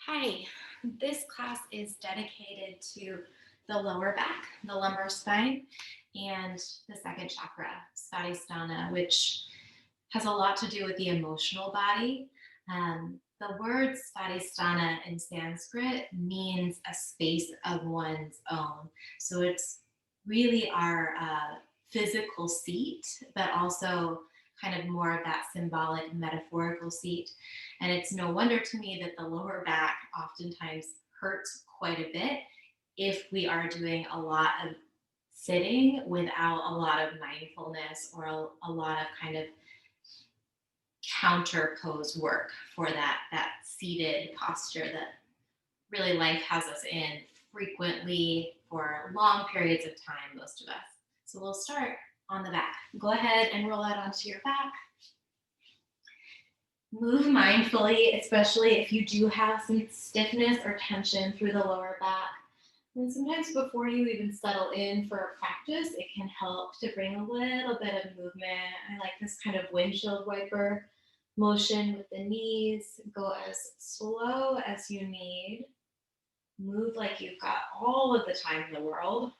Hi, this class is dedicated to the lower back, the lumbar spine, and the second chakra, Svadhisthana, which has a lot to do with the emotional body. The word Svadhisthana in Sanskrit means a space of one's own. So it's really our physical seat, but also kind of more of that symbolic, metaphorical seat. And it's no wonder to me that the lower back oftentimes hurts quite a bit if we are doing a lot of sitting without a lot of mindfulness or a lot of kind of counter pose work for that seated posture that really life has us in frequently for long periods of time, most of us. So we'll start on the back. Go ahead and roll out onto your back. Move mindfully, especially if you do have some stiffness or tension through the lower back. And sometimes before you even settle in for a practice, it can help to bring a little bit of movement. I like this kind of windshield wiper motion with the knees. Go as slow as you need. Move like you've got all of the time in the world.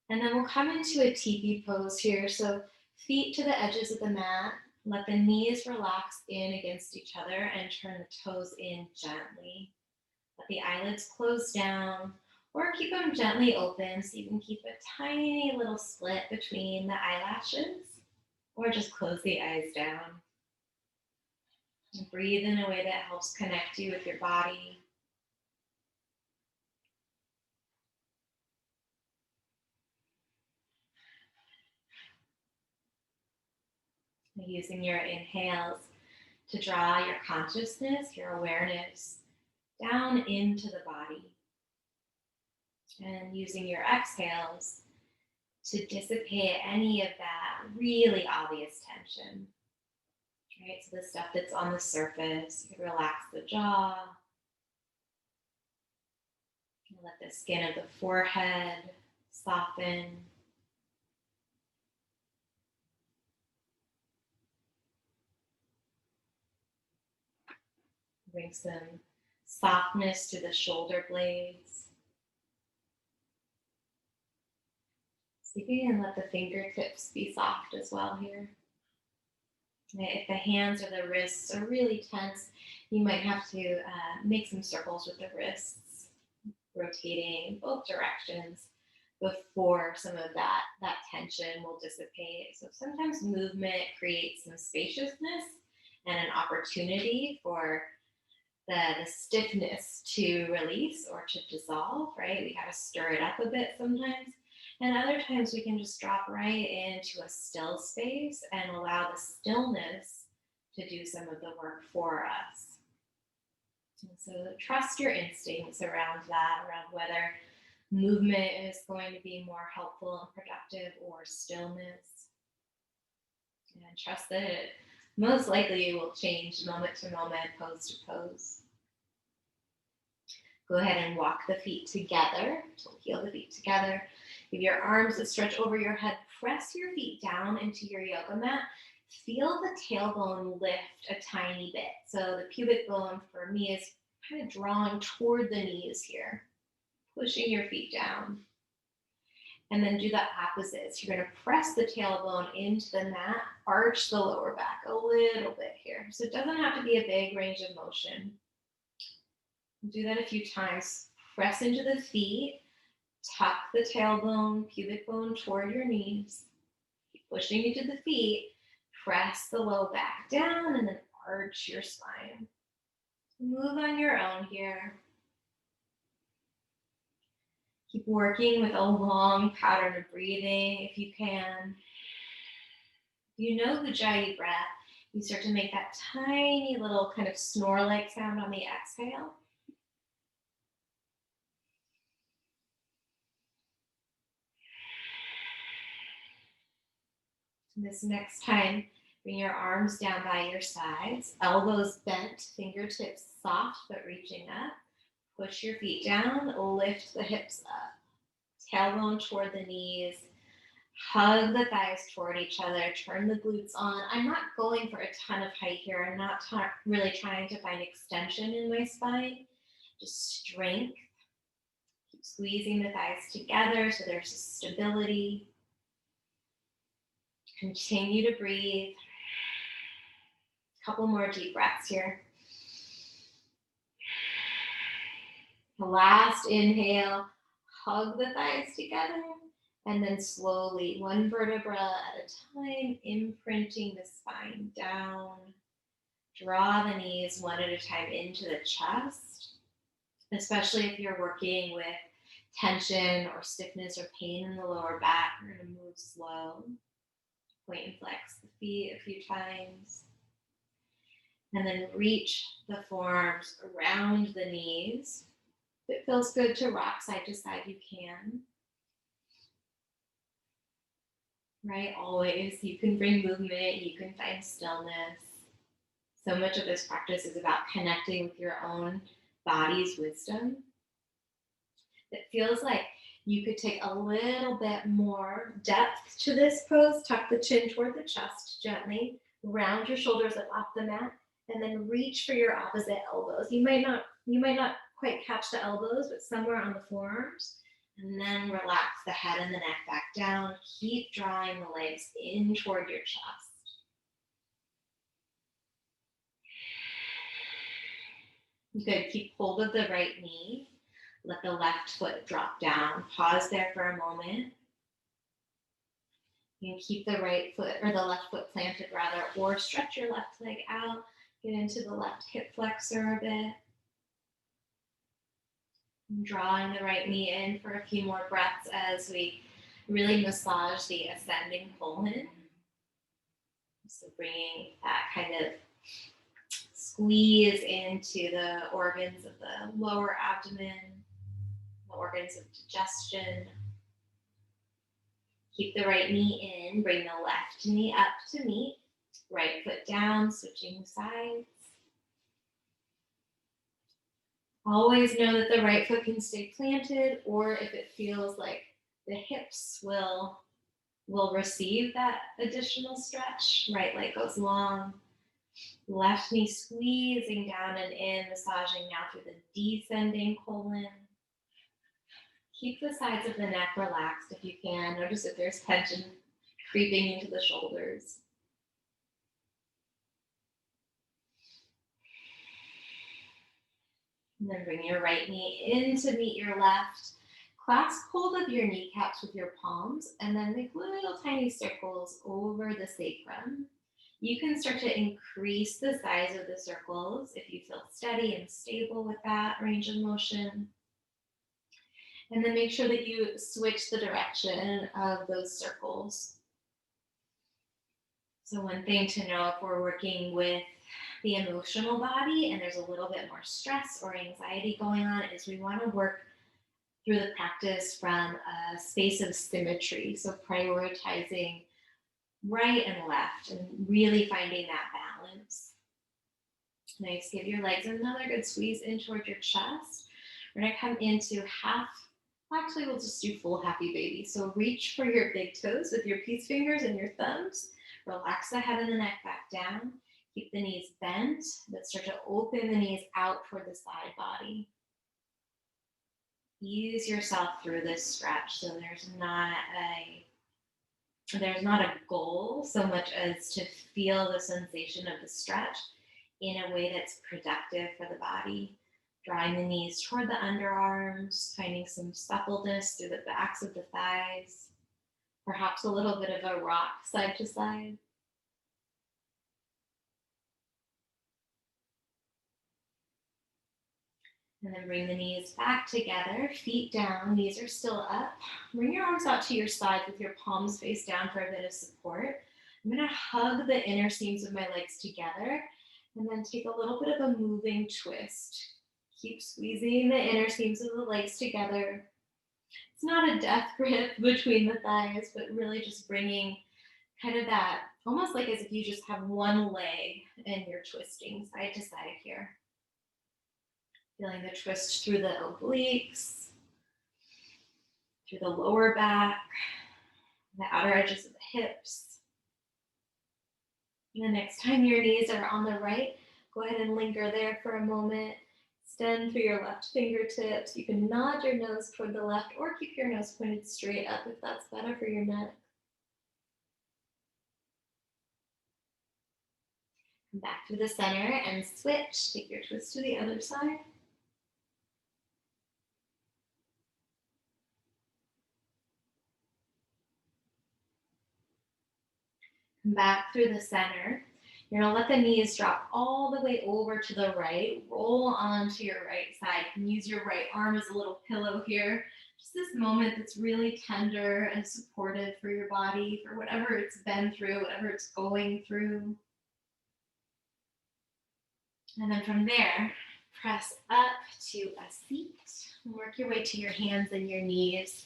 And then we'll come into a teepee pose here. So feet to the edges of the mat. Let the knees relax in against each other and turn the toes in gently. Let the eyelids close down or keep them gently open so you can keep a tiny little split between the eyelashes, or just close the eyes down. And breathe in a way that helps connect you with your body. Using your inhales to draw your consciousness, your awareness down into the body. And using your exhales to dissipate any of that really obvious tension. Right, so the stuff that's on the surface, you can relax the jaw. Let the skin of the forehead soften. Bring some softness to the shoulder blades. See if you can let the fingertips be soft as well here. If the hands or the wrists are really tense, you might have to make some circles with the wrists, rotating both directions before some of that tension will dissipate. So sometimes movement creates some spaciousness and an opportunity for the stiffness to release or to dissolve, right? We got to stir it up a bit sometimes. And other times we can just drop right into a still space and allow the stillness to do some of the work for us. And so trust your instincts around that, around whether movement is going to be more helpful and productive or stillness. And trust that it most likely will change moment to moment, pose to pose. Go ahead and walk the feet together. So heel the feet together. Give your arms that stretch over your head. Press your feet down into your yoga mat. Feel the tailbone lift a tiny bit. So the pubic bone for me is kind of drawing toward the knees here, pushing your feet down. And then do the opposite. So you're going to press the tailbone into the mat, arch the lower back a little bit here. So it doesn't have to be a big range of motion. Do that a few times. Press into the feet, tuck the tailbone, pubic bone toward your knees. Keep pushing into the feet. Press the low back down and then arch your spine. Move on your own here. Keep working with a long pattern of breathing if you can. If you know Ujjayi breath, you start to make that tiny little kind of snore-like sound on the exhale. This next time, bring your arms down by your sides, elbows bent, fingertips soft but reaching up. Push your feet down, lift the hips up. Tailbone toward the knees. Hug the thighs toward each other, turn the glutes on. I'm not going for a ton of height here. I'm not really trying to find extension in my spine, just strength. Keep squeezing the thighs together so there's stability. Continue to breathe. A couple more deep breaths here. Last inhale, hug the thighs together, and then slowly, one vertebra at a time, imprinting the spine down. Draw the knees one at a time into the chest, especially if you're working with tension or stiffness or pain in the lower back. We're going to move slow. Point and flex the feet a few times. And then reach the forearms around the knees. If it feels good to rock side to side, you can. Right? Always. You can bring movement. You can find stillness. So much of this practice is about connecting with your own body's wisdom. It feels like you could take a little bit more depth to this pose. Tuck the chin toward the chest gently. Round your shoulders up off the mat. And then reach for your opposite elbows. You might not quite catch the elbows, but somewhere on the forearms. And then relax the head and the neck back down. Keep drawing the legs in toward your chest. Good. Keep hold of the right knee. Let the left foot drop down. Pause there for a moment. You can keep the right foot or the left foot planted rather, or stretch your left leg out. Get into the left hip flexor a bit. Drawing the right knee in for a few more breaths as we really massage the ascending colon. So bringing that kind of squeeze into the organs of the lower abdomen, the organs of digestion. Keep the right knee in, bring the left knee up to meet, right foot down, switching sides. Always know that the right foot can stay planted, or if it feels like the hips will receive that additional stretch, right leg goes long. Left knee squeezing down and in, massaging now through the descending colon. Keep the sides of the neck relaxed if you can. Notice if there's tension creeping into the shoulders. And then bring your right knee in to meet your left. Clasp hold of your kneecaps with your palms and then make little tiny circles over the sacrum. You can start to increase the size of the circles if you feel steady and stable with that range of motion. And then make sure that you switch the direction of those circles. So one thing to know if we're working with the emotional body and there's a little bit more stress or anxiety going on is we want to work through the practice from a space of symmetry. So prioritizing right and left and really finding that balance. Nice. Give your legs another good squeeze in toward your chest. We're going to come into half. Actually, we'll just do full happy baby. So reach for your big toes with your peace fingers and your thumbs. Relax the head and the neck back down. Keep the knees bent, but start to open the knees out toward the side body. Ease yourself through this stretch. So there's not a goal so much as to feel the sensation of the stretch in a way that's productive for the body. Drawing the knees toward the underarms, finding some suppleness through the backs of the thighs, perhaps a little bit of a rock side to side. And then bring the knees back together, feet down, knees are still up. Bring your arms out to your sides with your palms face down for a bit of support. I'm going to hug the inner seams of my legs together and then take a little bit of a moving twist. Keep squeezing the inner seams of the legs together. It's not a death grip between the thighs, but really just bringing kind of that, almost like as if you just have one leg and you're twisting side to side here. Feeling the twist through the obliques, through the lower back. the outer edges of the hips. And the next time your knees are on the right, go ahead and linger there for a moment. Extend through your left fingertips. You can nod your nose toward the left or keep your nose pointed straight up if that's better for your neck. Come back to the center and switch. Take your twist to the other side. Come back through the center. You're gonna let the knees drop all the way over to the right. Roll onto your right side. You can use your right arm as a little pillow here. Just this moment that's really tender and supportive for your body, for whatever it's been through, whatever it's going through. And then from there, press up to a seat. Work your way to your hands and your knees.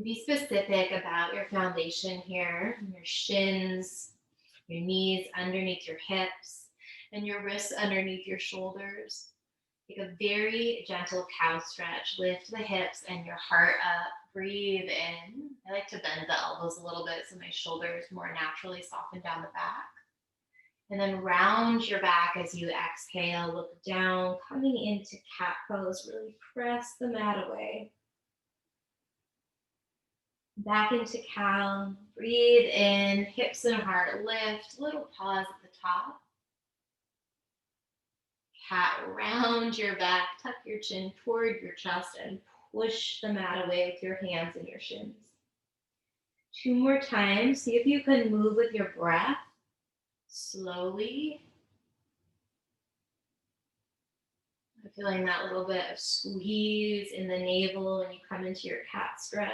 Be specific about your foundation here, your shins, your knees underneath your hips, and your wrists underneath your shoulders. Take a very gentle cow stretch. Lift the hips and your heart up. Breathe in. I like to bend the elbows a little bit so my shoulders more naturally soften down the back. And then round your back as you exhale. Look down, coming into cat pose. Really press the mat away. Back into cow. Breathe in, hips and heart lift. Little pause at the top. Cat, round your back, tuck your chin toward your chest and push the mat away with your hands and your shins. 2 more times. See if you can move with your breath slowly. I'm feeling that little bit of squeeze in the navel when you come into your cat stretch.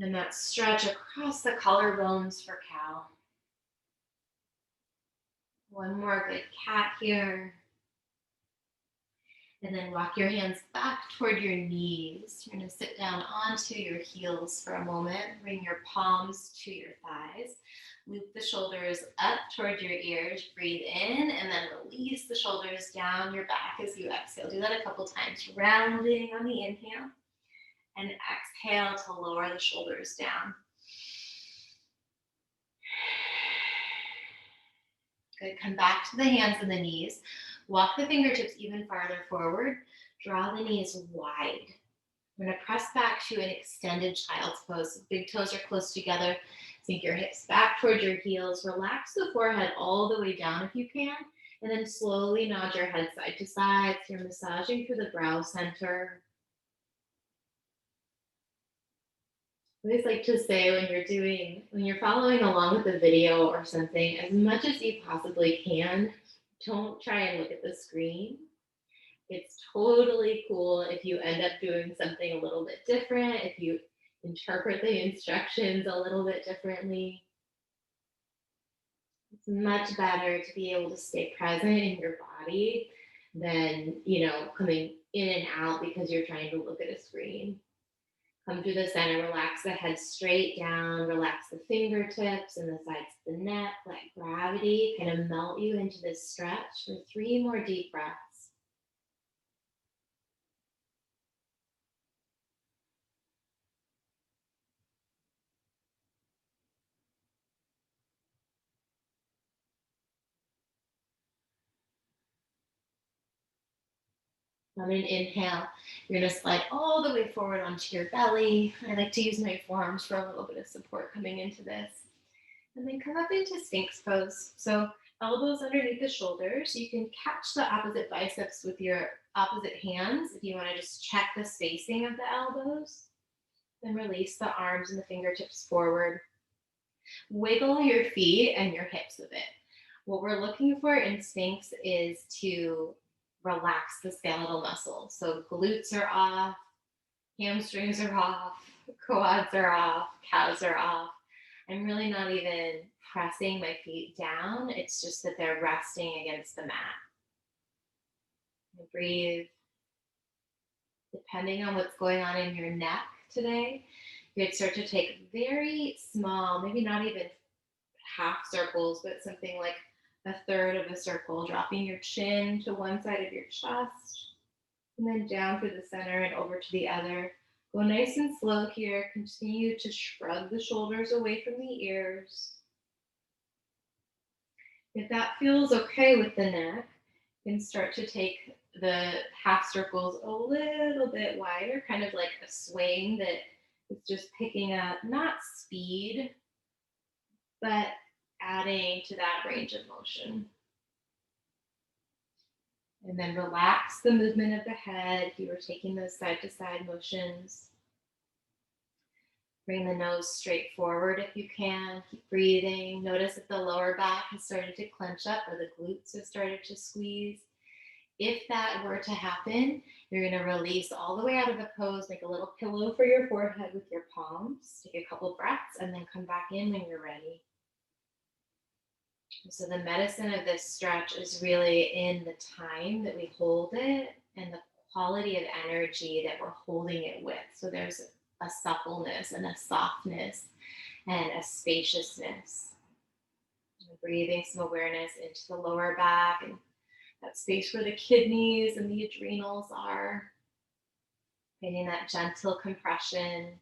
And that stretch across the collarbones for cow. One more good cat here. And then walk your hands back toward your knees. You're going to sit down onto your heels for a moment. Bring your palms to your thighs. Loop the shoulders up toward your ears. Breathe in and then release the shoulders down your back as you exhale. Do that a couple times. Rounding on the inhale. And exhale to lower the shoulders down. Good. Come back to the hands and the knees. Walk the fingertips even farther forward. Draw the knees wide. We're going to press back to an extended child's pose. Big toes are close together. Sink your hips back towards your heels. Relax the forehead all the way down if you can. And then slowly nod your head side to side. So you're massaging through the brow center. I always like to say when you're following along with the video or something, as much as you possibly can, don't try and look at the screen. It's totally cool if you end up doing something a little bit different, if you interpret the instructions a little bit differently. It's much better to be able to stay present in your body than, coming in and out because you're trying to look at a screen. Come through the center, relax the head straight down, relax the fingertips and the sides of the neck, let gravity kind of melt you into this stretch for 3 more deep breaths. On an inhale, you're going to slide all the way forward onto your belly. I like to use my forearms for a little bit of support coming into this. And then come up into Sphinx pose. So elbows underneath the shoulders. You can catch the opposite biceps with your opposite hands if you want to just check the spacing of the elbows. Then release the arms and the fingertips forward. Wiggle your feet and your hips a bit. What we're looking for in Sphinx is to relax the skeletal muscles. So glutes are off, hamstrings are off, quads are off, calves are off. I'm really not even pressing my feet down. It's just that they're resting against the mat. Breathe. Depending on what's going on in your neck today, you could start to take very small, maybe not even half circles, but something like 1/3 of a circle, dropping your chin to one side of your chest, And then down through the center and over to the other. Go nice and slow here. Continue to shrug the shoulders away from the ears. If that feels okay with the neck, you can start to take the half circles a little bit wider, kind of like a swing that is just picking up, not speed, but adding to that range of motion. And then relax the movement of the head. If you were taking those side to side motions. Bring the nose straight forward if you can. Keep breathing. Notice if the lower back has started to clench up or the glutes have started to squeeze. If that were to happen, you're going to release all the way out of the pose, make a little pillow for your forehead with your palms. Take a couple breaths and then come back in when you're ready. So the medicine of this stretch is really in the time that we hold it and the quality of energy that we're holding it with. So there's a suppleness and a softness and a spaciousness. Breathing some awareness into the lower back and that space where the kidneys and the adrenals are. Getting that gentle compression.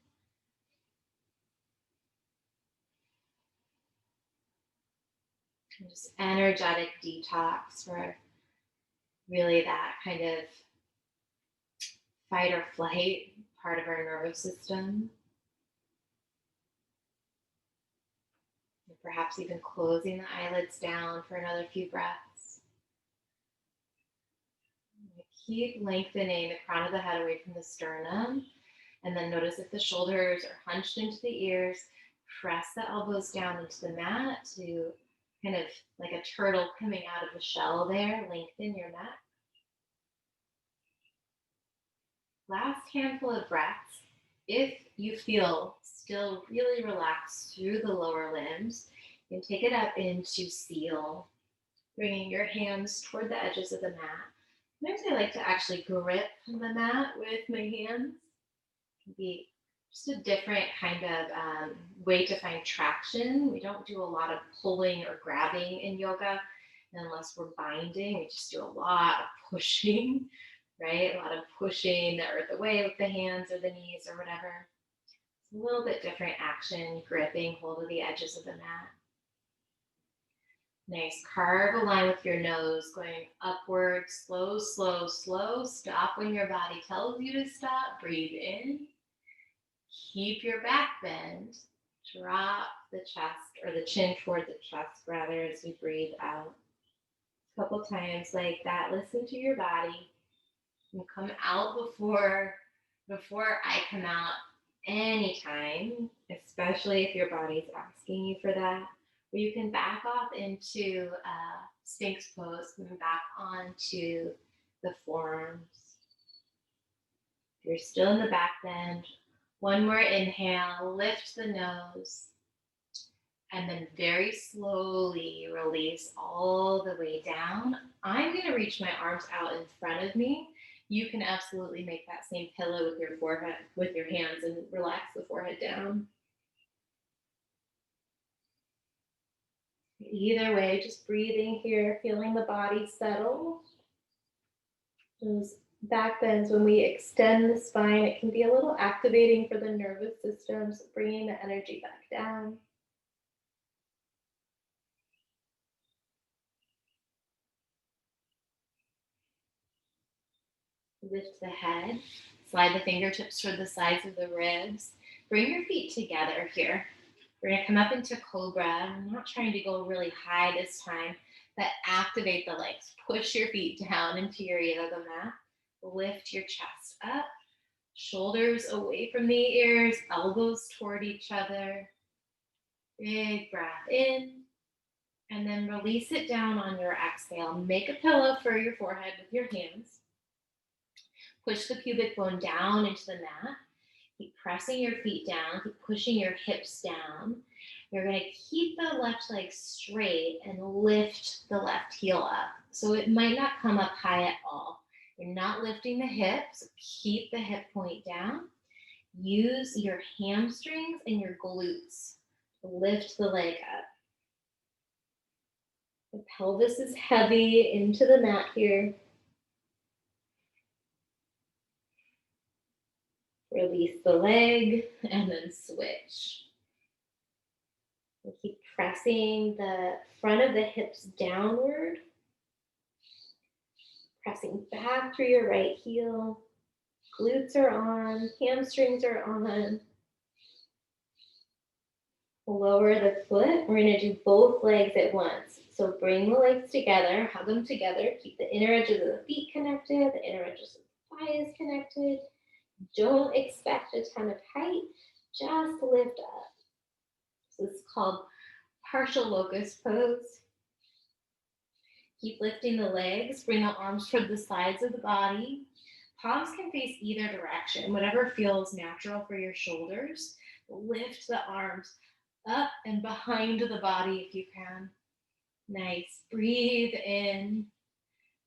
And just energetic detox for really that kind of fight or flight part of our nervous system. And perhaps even closing the eyelids down for another few breaths. Keep lengthening the crown of the head away from the sternum. And then notice if the shoulders are hunched into the ears. Press the elbows down into the mat to kind of like a turtle coming out of the shell there. Lengthen your neck. Last handful of breaths. If you feel still really relaxed through the lower limbs, you can take it up into seal, bringing your hands toward the edges of the mat. Sometimes I like to actually grip the mat with my hands. It can be just a different kind of way to find traction. We don't do a lot of pulling or grabbing in yoga unless we're binding. We just do a lot of pushing, right? A lot of pushing the earth away with the hands or the knees or whatever. It's a little bit different action, gripping hold of the edges of the mat. Nice. Carve a line with your nose, going upward, slow, slow, slow. Stop when your body tells you to stop. Breathe in. Keep your back bend. Drop the chest or the chin toward the chest rather as we breathe out. A couple times like that. Listen to your body. You come out before I come out anytime, especially if your body's asking you for that. Or you can back off into Sphinx pose, coming back onto the forearms. If you're still in the back bend, one more inhale, lift the nose, and then very slowly release all the way down. I'm going to reach my arms out in front of me. You can absolutely make that same pillow with your forehead, with your hands, and relax the forehead down. Either way, just breathing here, feeling the body settle. Those back bends, when we extend the spine, it can be a little activating for the nervous system, so bringing the energy back down. Lift the head, slide the fingertips toward the sides of the ribs. Bring your feet together here. We're going to come up into Cobra. I'm not trying to go really high this time, but activate the legs. Push your feet down into your yoga mat. Lift your chest up. Shoulders away from the ears, elbows toward each other. Big breath in. And then release it down on your exhale. Make a pillow for your forehead with your hands. Push the pubic bone down into the mat. Keep pressing your feet down, keep pushing your hips down. You're going to keep the left leg straight and lift the left heel up. So it might not come up high at all. You're not lifting the hips. Keep the hip point down. Use your hamstrings and your glutes to lift the leg up. The pelvis is heavy into the mat here. Release the leg and then switch. We'll keep pressing the front of the hips downward, pressing back through your right heel. Glutes are on, hamstrings are on. Lower the foot. We're going to do both legs at once. So bring the legs together, hug them together. Keep the inner edges of the feet connected, the inner edges of the thighs connected. Don't expect a ton of height, just lift up. So this is called partial locust pose. Keep lifting the legs, bring the arms toward the sides of the body. Palms can face either direction, whatever feels natural for your shoulders. Lift the arms up and behind the body if you can. Nice. Breathe in,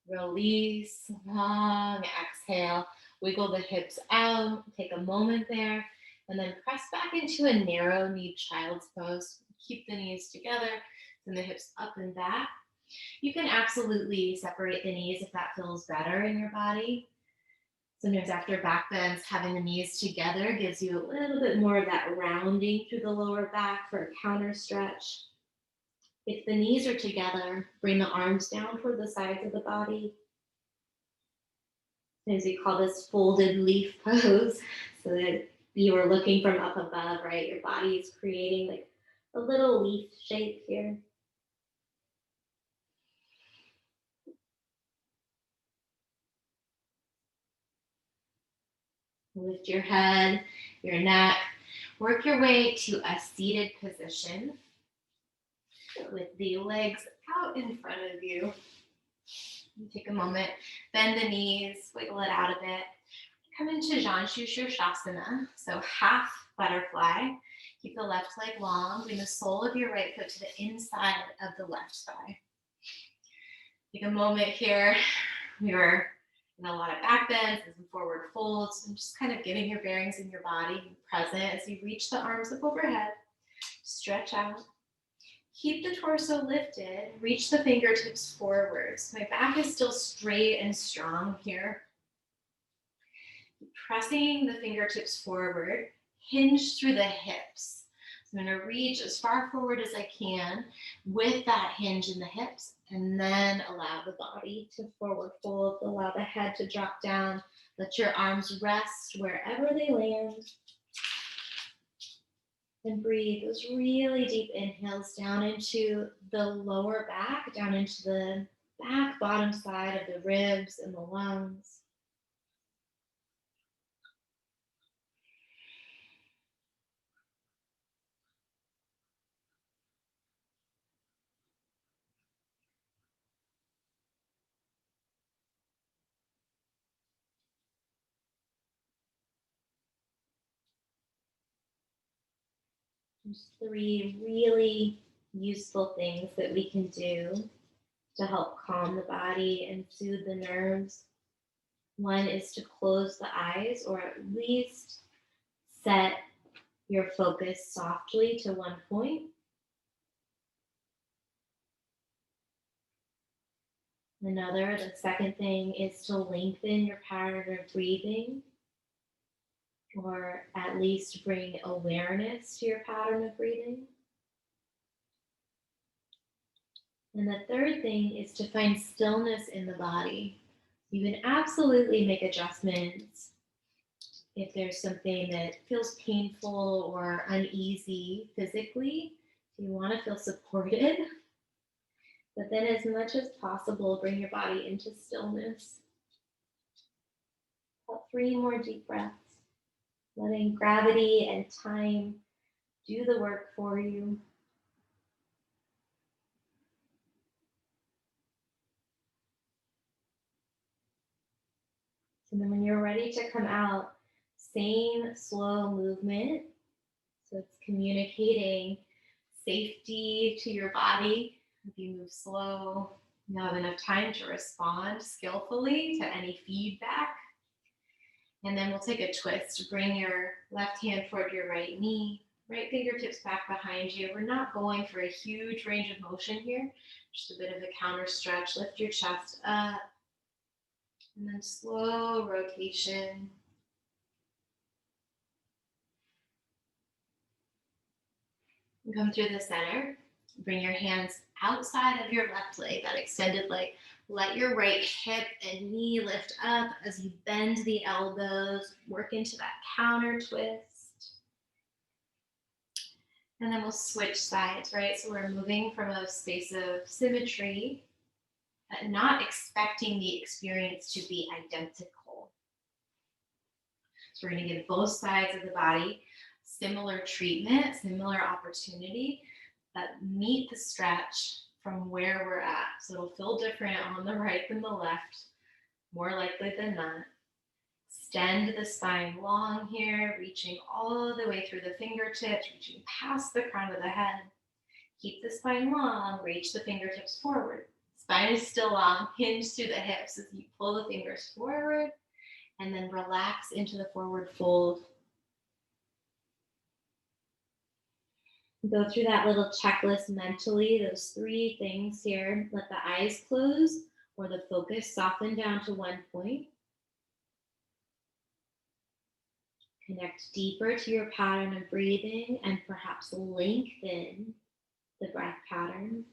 release, long exhale. Wiggle the hips out, take a moment there, and then press back into a narrow-kneed child's pose. Keep the knees together, and the hips up and back. You can absolutely separate the knees if that feels better in your body. Sometimes after back bends, having the knees together gives you a little bit more of that rounding through the lower back for a counter stretch. If the knees are together, bring the arms down toward the sides of the body. As we call this folded leaf pose, so that you are looking from up above, right? Your body is creating like a little leaf shape here. Lift your head, your neck. Work your way to a seated position with the legs out in front of you. Take a moment, bend the knees, wiggle it out a bit. Come into Janshu Shirshasana, so half butterfly. Keep the left leg long, bring the sole of your right foot to the inside of the left thigh. Take a moment here. We were in a lot of back bends and some forward folds, and just kind of getting your bearings in your body, present as you reach the arms up overhead. Stretch out. Keep the torso lifted. Reach the fingertips forwards. My back is still straight and strong here. Pressing the fingertips forward. Hinge through the hips. So I'm going to reach as far forward as I can with that hinge in the hips, and then allow the body to forward fold. Allow the head to drop down. Let your arms rest wherever they land. And breathe those really deep inhales down into the lower back, down into the back bottom side of the ribs and the lungs. There's 3 really useful things that we can do to help calm the body and soothe the nerves. One is to close the eyes, or at least set your focus softly to one point. The second thing is to lengthen your pattern of breathing, or at least bring awareness to your pattern of breathing. And the third thing is to find stillness in the body. You can absolutely make adjustments if there's something that feels painful or uneasy physically. You want to feel supported, but then as much as possible, bring your body into stillness. About 3 more deep breaths, letting gravity and time do the work for you. And then when you're ready to come out, same slow movement. So it's communicating safety to your body. If you move slow, you have enough time to respond skillfully to any feedback. And then we'll take a twist. Bring your left hand toward your right knee, right fingertips back behind you. We're not going for a huge range of motion here, just a bit of a counter stretch. Lift your chest up, and then slow rotation. Come through the center. Bring your hands outside of your left leg, that extended leg. Let your right hip and knee lift up as you bend the elbows. Work into that counter twist. And then we'll switch sides, right? So we're moving from a space of symmetry, not expecting the experience to be identical. So we're going to give both sides of the body similar treatment, similar opportunity, but meet the stretch from where we're at. So it'll feel different on the right than the left, more likely than not. Extend the spine long here, reaching all the way through the fingertips, reaching past the crown of the head. Keep the spine long, reach the fingertips forward. Spine is still long, hinge through the hips as you pull the fingers forward, and then relax into the forward fold. Go through that little checklist mentally, those 3 things here. Let the eyes close or the focus soften down to one point. Connect deeper to your pattern of breathing and perhaps lengthen the breath pattern.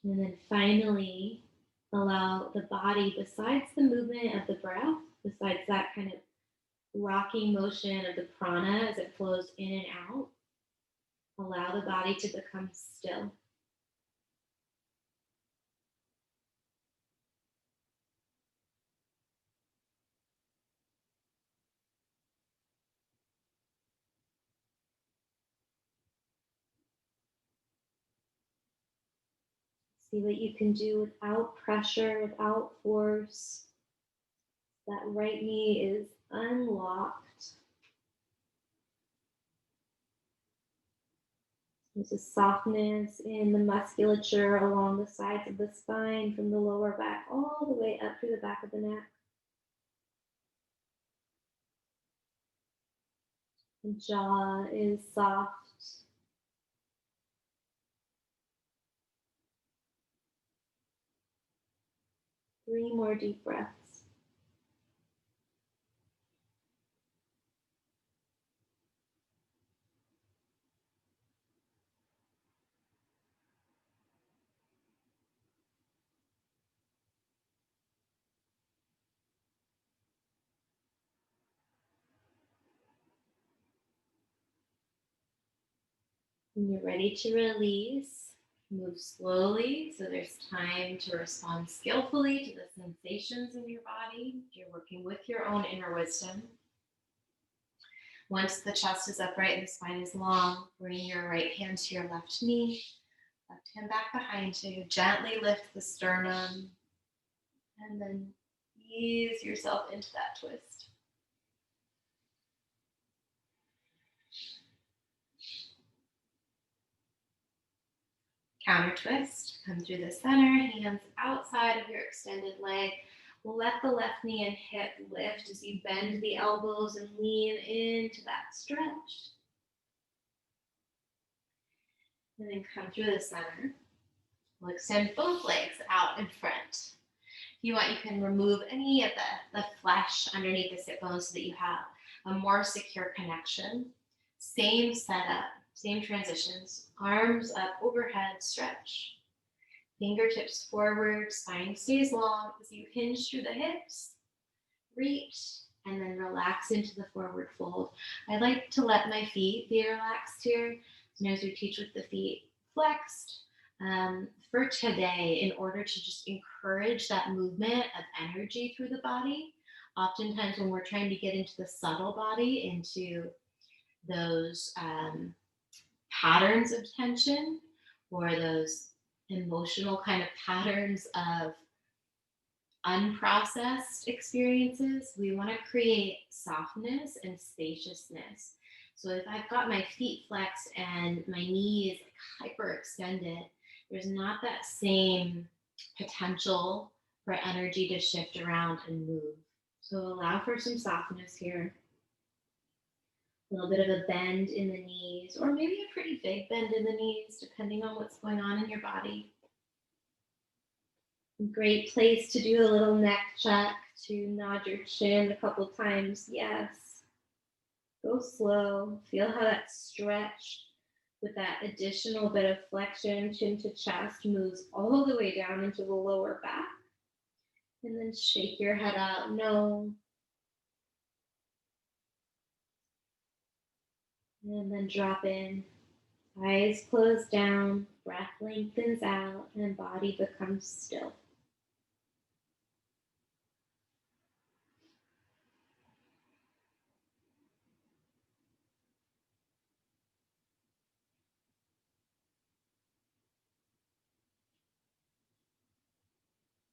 And then finally, allow the body, besides the movement of the breath, besides that kind of rocking motion of the prana as it flows in and out, allow the body to become still. See what you can do without pressure, without force. That right knee is unlocked. There's a softness in the musculature along the sides of the spine from the lower back all the way up through the back of the neck. The jaw is soft. Three more deep breaths. When you're ready to release, move slowly so there's time to respond skillfully to the sensations in your body. You're working with your own inner wisdom. Once the chest is upright and the spine is long, bring your right hand to your left knee, left hand back behind you. Gently lift the sternum and then ease yourself into that twist. Counter twist, come through the center, hands outside of your extended leg. Let the left knee and hip lift as you bend the elbows and lean into that stretch. And then come through the center. We'll extend both legs out in front. If you want, you can remove any of the flesh underneath the sit bones so that you have a more secure connection. Same setup, same transitions. Arms up overhead, stretch. Fingertips forward, spine stays long as you hinge through the hips. Reach, and then relax into the forward fold. I like to let my feet be relaxed here. Sometimes we teach with the feet flexed. For today, in order to just encourage that movement of energy through the body, oftentimes when we're trying to get into the subtle body, into those patterns of tension or those emotional kind of patterns of unprocessed experiences, we want to create softness and spaciousness. So if I've got my feet flexed and my knees hyperextended, there's not that same potential for energy to shift around and move. So allow for some softness here. A little bit of a bend in the knees, or maybe a pretty big bend in the knees, depending on what's going on in your body. Great place to do a little neck check, to nod your chin a couple times. Yes. Go slow. Feel how that stretch with that additional bit of flexion, chin to chest, moves all the way down into the lower back. And then shake your head out. No. And then drop in. Eyes close down. Breath lengthens out and body becomes still.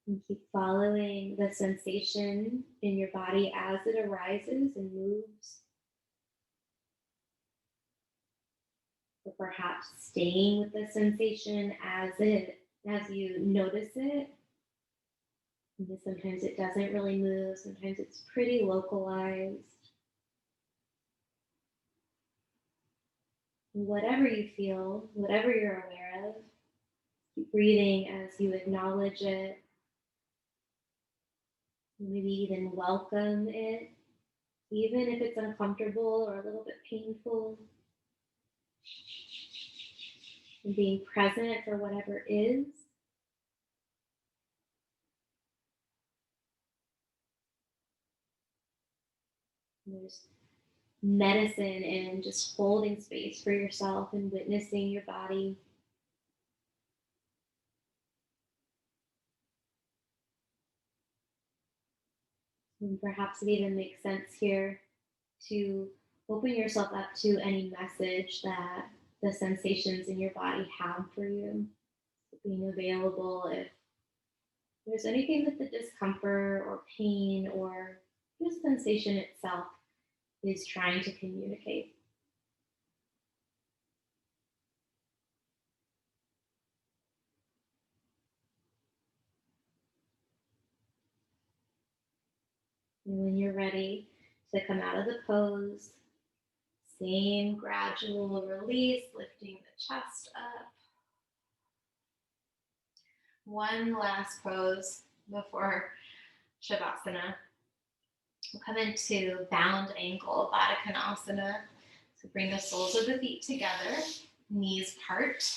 And keep following the sensation in your body as it arises and moves. Or perhaps staying with the sensation as you notice it. Because sometimes it doesn't really move, sometimes it's pretty localized. Whatever you feel, whatever you're aware of, keep breathing as you acknowledge it, maybe even welcome it, even if it's uncomfortable or a little bit painful. And being present for whatever is. And there's medicine in just holding space for yourself and witnessing your body. And perhaps it even makes sense here to open yourself up to any message that the sensations in your body have for you. Being available if there's anything that the discomfort or pain or just sensation itself is trying to communicate. And when you're ready to come out of the pose, same gradual release, lifting the chest up. One last pose before Shavasana. We'll come into bound ankle, Baddha Konasana. So bring the soles of the feet together, knees part.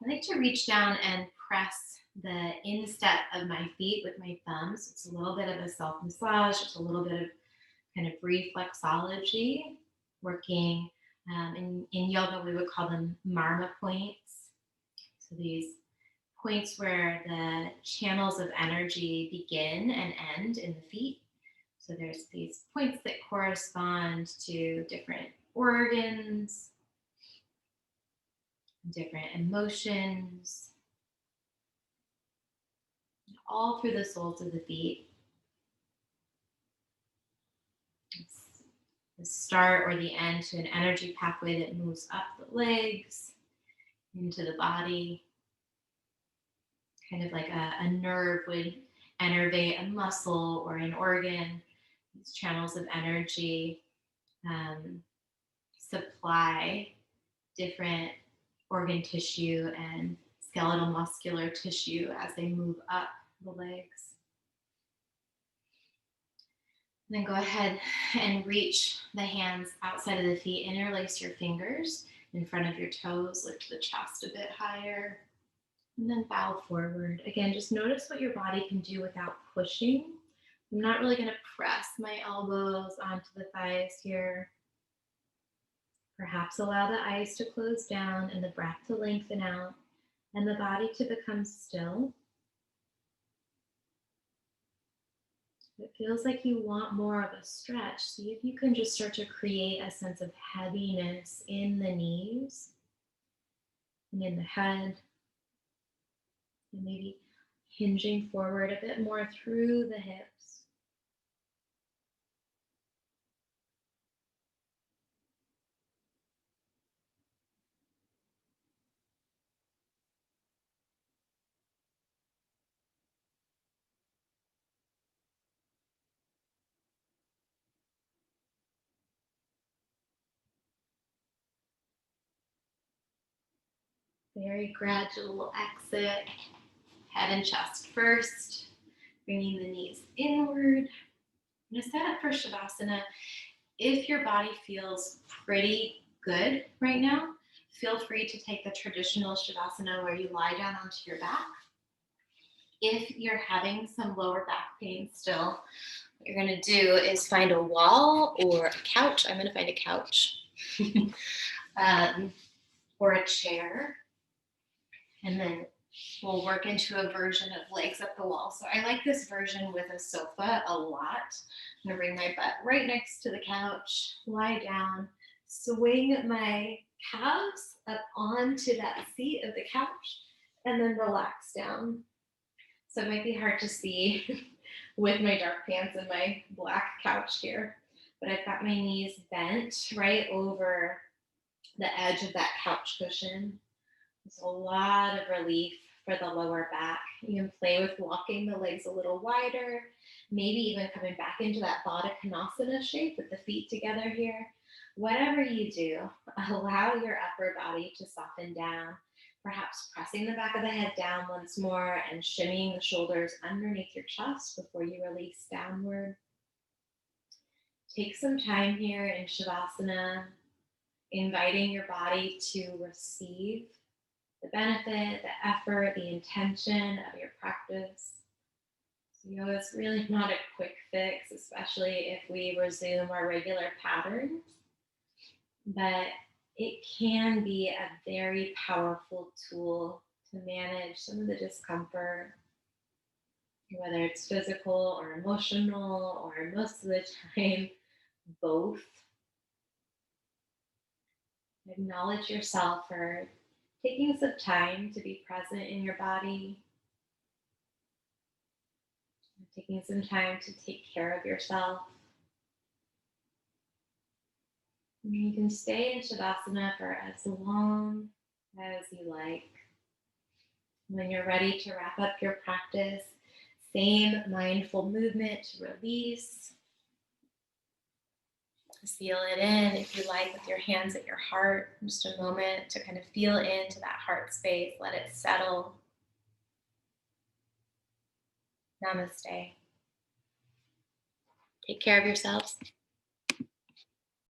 I like to reach down and press the instep of my feet with my thumbs. It's a little bit of a self-massage, just a little bit of kind of reflexology, working in yoga, we would call them marma points. So these points where the channels of energy begin and end in the feet. So there's these points that correspond to different organs, different emotions, all through the soles of the feet. It's the start or the end to an energy pathway that moves up the legs, into the body, kind of like a nerve would innervate a muscle or an organ. These channels of energy supply different organ tissue and skeletal muscular tissue as they move up the legs. And then go ahead and reach the hands outside of the feet, interlace your fingers in front of your toes, lift the chest a bit higher, and then bow forward. Again, just notice what your body can do without pushing. I'm not really going to press my elbows onto the thighs here. Perhaps allow the eyes to close down and the breath to lengthen out and the body to become still. If it feels like you want more of a stretch, see if you can just start to create a sense of heaviness in the knees and in the head. And maybe hinging forward a bit more through the hips. Very gradual exit, head and chest first, bringing the knees inward. I'm going to set up for Shavasana. If your body feels pretty good right now, feel free to take the traditional Shavasana where you lie down onto your back. If you're having some lower back pain still, what you're going to do is find a wall or a couch. I'm going to find a couch um, or a chair, and then we'll work into a version of legs up the wall. So I like this version with a sofa a lot. I'm gonna bring my butt right next to the couch, lie down, swing my calves up onto that seat of the couch, and then relax down. So it might be hard to see with my dark pants and my black couch here, but I've got my knees bent right over the edge of that couch cushion. There's a lot of relief for the lower back. You can play with walking the legs a little wider, maybe even coming back into that Baddha Konasana shape with the feet together here. Whatever you do, allow your upper body to soften down, perhaps pressing the back of the head down once more and shimmying the shoulders underneath your chest before you release downward. Take some time here in Shavasana, inviting your body to receive the benefit, the effort, the intention of your practice. So, it's really not a quick fix, especially if we resume our regular patterns, but it can be a very powerful tool to manage some of the discomfort, whether it's physical or emotional, or most of the time, both. Acknowledge yourself for taking some time to be present in your body, taking some time to take care of yourself. And you can stay in Shavasana for as long as you like. When you're ready to wrap up your practice, same mindful movement to release. Seal it in, if you like, with your hands at your heart. Just a moment to kind of feel into that heart space. Let it settle. Namaste. Take care of yourselves.